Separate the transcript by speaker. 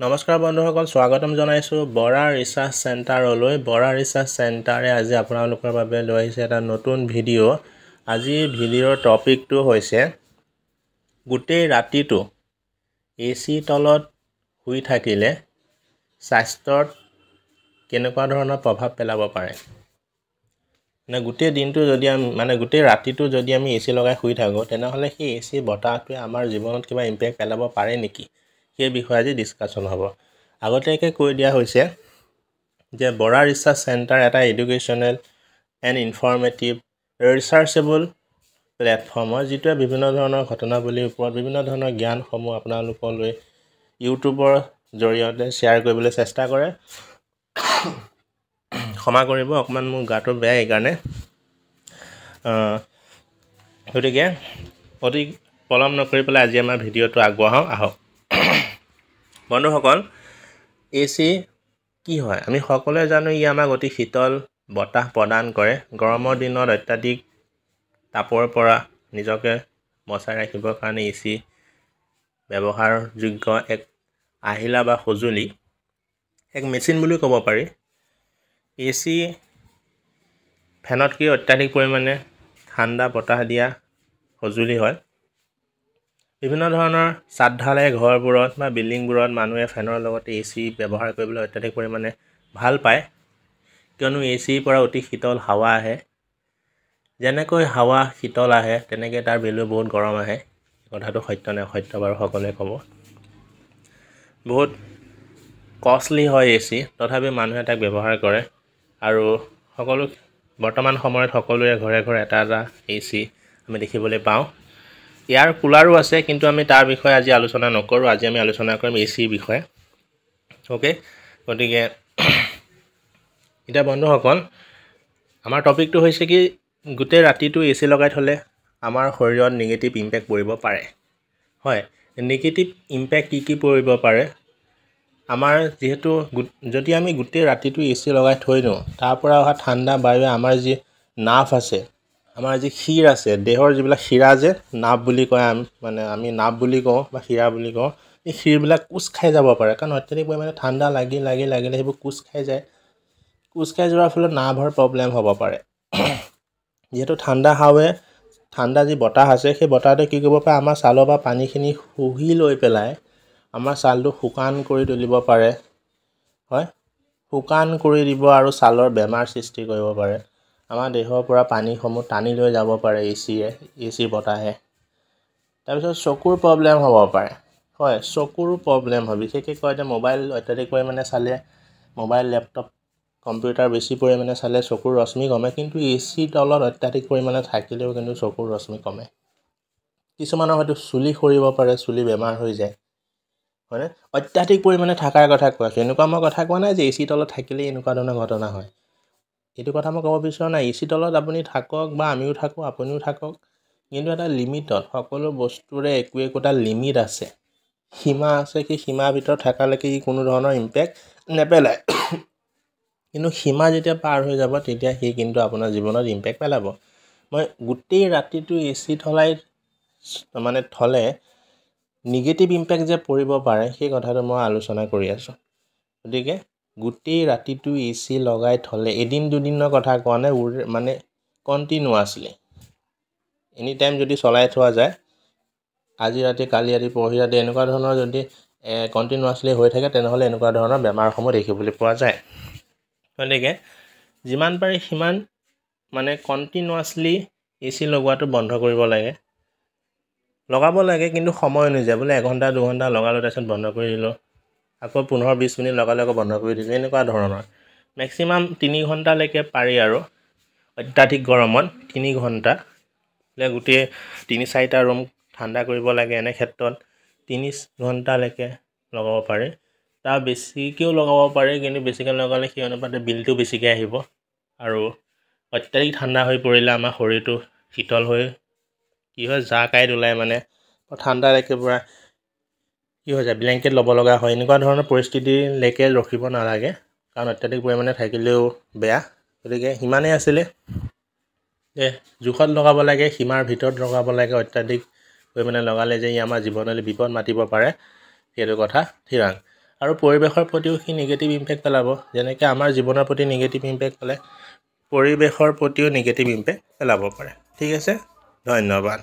Speaker 1: নমস্কাৰ বন্ধুসকল, স্বাগতম জনাইছো বৰা ৰিসাৰ্চ চেণ্টাৰলৈ। বৰা ৰিসাৰ্চ চেণ্টাৰে আজি আপোনালোকৰ বাবে লৈ আহিছে এটা নতুন ভিডিঅ'। আজিৰ ভিডিঅ'ৰ টপিকটো হৈছে গোটেই ৰাতিটো এচি তলত শুই থাকিলে স্বাস্থ্যত কেনেকুৱা ধৰণৰ প্ৰভাৱ পেলাব পাৰে। গোটেই দিনটো যদি আমি গোটেই ৰাতিটো যদি আমি এচি লগাই শুই থাকোঁ, তেনেহ'লে সেই এচি বতাহটোৱে আমাৰ জীৱনত কিবা ইম্পেক্ট পেলাব পাৰে নেকি, সেই বিষয়ে আজি ডিছকাশ্যন হ'ব। আগতীয়াকৈ কৈ দিয়া হৈছে যে বৰা ৰিসাৰ্চ চেণ্টাৰ এটা এডুকেশ্যনেল এণ্ড ইনফৰ্মেটিভ ৰিচাৰ্চেবল প্লেটফৰ্ম, যিটোৱে বিভিন্ন ধৰণৰ ঘটনাৱলীৰ ওপৰত বিভিন্ন ধৰণৰ জ্ঞানসমূহ আপোনালোকলৈ ইউটিউবৰ জৰিয়তে শ্বেয়াৰ কৰিবলৈ চেষ্টা কৰে। ক্ষমা কৰিব, অকণমান মোৰ গাটো বেয়া, এইকাৰণে গতিকে অতি পলম নকৰি পেলাই আজি আমাৰ ভিডিঅ'টো আগবঢ়াওঁ আহক। বন্ধুসকল, এচি কি হয় আমি সকলোৱে জানো। ই আমাক অতি শীতল বতাহ প্ৰদান কৰে। গৰমৰ দিনত অত্যাধিক তাপৰ পৰা নিজকে বচাই ৰাখিবৰ কাৰণে এচি ব্যৱহাৰযোগ্য এক আহিলা বা সঁজুলি, এক মেচিন বুলি ক'ব পাৰি। এচি ফেনতকৈ অত্যাধিক পৰিমাণে ঠাণ্ডা বতাহ দিয়া সঁজুলি হয়। বিভিন্ন ধৰণৰ চাদঢালাই ঘৰবোৰত বা বিল্ডিংবোৰত মানুহে ফেনৰ লগতে এচি ব্যৱহাৰ কৰিবলৈ অত্যাধিক পৰিমাণে ভাল পায়, কিয়নো এচিৰ পৰা অতি শীতল হাৱা আহে। যেনেকৈ হাৱা শীতল আহে, তেনেকৈ তাৰ বিলো বহুত গৰম আহে। কথাটো সত্য নে অসত্য বাৰু সকলোৱে ক'ব। বহুত কষ্টলি হয় এচি, তথাপি মানুহে তাক ব্যৱহাৰ কৰে। আৰু বৰ্তমান সময়ত সকলোৰে ঘৰে ঘৰে এটা এটা এচি আমি দেখিবলৈ পাওঁ। এয়াৰ কুলাৰো আছে, কিন্তু আমি তাৰ বিষয়ে আজি আলোচনা নকৰোঁ। আজি আমি আলোচনা কৰিম এচিৰ বিষয়ে। অ'কে, গতিকে এতিয়া বন্ধুসকল, আমাৰ টপিকটো হৈছে কি, গোটেই ৰাতিটো এচি লগাই থ'লে আমাৰ শৰীৰত নিগেটিভ ইম্পেক্ট পৰিব পাৰে। হয়, নিগেটিভ ইম্পেক্ট কি পৰিব পাৰে। আমাৰ যিহেতু যদি আমি গোটেই ৰাতিটো এচি লগাই থৈ দিওঁ, তাৰ পৰা অহা ঠাণ্ডা বায়ুৱে আমাৰ যি নাৰ্ভ আছে, আমাৰ যি শিৰ আছে, দেহৰ যিবিলাক শিৰা যে নাৰ্ভ বুলি কয়, আমি নাৰ্ভ বুলি কওঁ বা শিৰা বুলি কওঁ, এই শিৰবিলাক কোচ খাই যাব পাৰে। কাৰণ অত্যাধিক পৰিমাণে ঠাণ্ডা লাগিলে সেইবোৰ কোচ খাই যায়। কোচ খাই যোৱাৰ ফলত নাৰ্ভৰ প্ৰব্লেম হ'ব পাৰে। যিহেতু ঠাণ্ডা যি বতাহ আছে, সেই বতাহটোৱে কি কৰিব পাৰে, আমাৰ ছালৰ পৰা পানীখিনি শুহি লৈ পেলাই আমাৰ ছালটো শুকান কৰি তুলিব পাৰে। হয়, শুকান কৰি দিব আৰু ছালৰ বেমাৰ সৃষ্টি কৰিব পাৰে। আমাৰ দেহৰ পৰা পানীসমূহ টানি লৈ যাব পাৰে এচিৰ বতাহে। তাৰপিছত চকুৰ প্ৰব্লেম হ'ব পাৰে। হয়, চকুৰো প্ৰব্লেম হয়। বিশেষকৈ কয় যে মোবাইল অত্যাধিক পৰিমাণে চালে, মোবাইল লেপটপ কম্পিউটাৰ বেছি পৰিমাণে চালে চকুৰ ৰশ্মি কমে, কিন্তু এচিৰ তলত অত্যাধিক পৰিমাণে থাকিলেও কিন্তু চকুৰ ৰশ্মি কমে। কিছুমানৰ হয়তো চুলি সৰিব পাৰে, চুলি বেমাৰ হৈ যায়। হয়নে? অত্যাধিক পৰিমাণে থকাৰ কথা কৈ আছোঁ। এনেকুৱা মই কথা কোৱা নাই যে এচিৰ তলত থাকিলেই এনেকুৱা ধৰণৰ ঘটনা হয়। এইটো কথা মই ক'ব বিচৰা নাই। এচিৰ তলত আপুনি থাকক বা আমিও থাকোঁ, আপুনিও থাকক, কিন্তু এটা লিমিটত। সকলো বস্তুৰে একোটা লিমিট আছে, সীমা আছে। সেই সীমাৰ ভিতৰত থকালৈকে ই কোনো ধৰণৰ ইম্পেক্ট নেপেলায়। কিন্তু সীমা যেতিয়া পাৰ হৈ যাব, তেতিয়া সি কিন্তু আপোনাৰ জীৱনত ইম্পেক্ট পেলাব। মই গোটেই ৰাতিটো এচি থ'লে নিগেটিভ ইম্পেক্ট যে পৰিব পাৰে, সেই কথাটো মই আলোচনা কৰি আছোঁ। গতিকে গোটেই ৰাতিটো এচি লগাই থ'লে, এদিন দুদিনৰ কথা কোৱা নাই, কণ্টিনিউৱাছলি এনি টাইম যদি চলাই থোৱা যায়, আজি ৰাতি, কালি ৰাতি, পৰহি ৰাতি, এনেকুৱা ধৰণৰ যদি কণ্টিনিউৱাছলি হৈ থাকে, তেনেহ'লে এনেকুৱা ধৰণৰ বেমাৰসমূহ দেখিবলৈ পোৱা যায়। গতিকে যিমান পাৰি সিমান কণ্টিনিউৱাছলি এচি লগোৱাটো বন্ধ কৰিব লাগে। লগাব লাগে, কিন্তু সময় অনুযায়ী। বোলে এঘণ্টা দুঘণ্টা লগালোঁ, তাৰপিছত বন্ধ কৰি দিলোঁ, আকৌ 15-20 মিনিট লগালে আকৌ বন্ধ কৰি দিলোঁ, এনেকুৱা ধৰণৰ। মেক্সিমাম 3 ঘণ্টালৈকে পাৰি। আৰু অত্যাধিক গৰমত 3 ঘণ্টা, গোটেই 3-4টা ৰুম ঠাণ্ডা কৰিব লাগে। এনে ক্ষেত্ৰত 3 ঘণ্টালৈকে লগাব পাৰে। তাৰ বেছিকৈও লগাব পাৰে, কিন্তু বেছিকৈ লগালে সেই অনুপাতে বিলটো বেছিকৈ আহিব। আৰু অত্যাধিক ঠাণ্ডা হৈ পৰিলে আমাৰ শৰীৰটো শীতল হৈ কি হয়, কাঁইট ওলাই, ঠাণ্ডালৈকে পূৰা কি হৈ যায়, ব্লেংকেট ল'ব লগা হয়। এনেকুৱা ধৰণৰ পৰিস্থিতিলৈকে ৰখিব নালাগে, কাৰণ অত্যাধিক পৰিমাণে থাকিলেও বেয়া। গতিকে সিমানেই আছিলে যে জোখত লগাব লাগে, সীমাৰ ভিতৰত লগাব লাগে। অত্যাধিক পৰিমাণে লগালে যে ই আমাৰ জীৱনলৈ বিপদ মাতিব পাৰে, সেইটো কথা ঠিৰাং। আৰু পৰিৱেশৰ প্ৰতিও সি নিগেটিভ ইম্পেক্ট পেলাব। যেনেকৈ আমাৰ জীৱনৰ প্ৰতি নিগেটিভ ইম্পেক্ট পেলাই পৰিৱেশৰ প্ৰতিও নিগেটিভ ইম্পেক্ট পেলাব পাৰে। ঠিক আছে, ধন্যবাদ।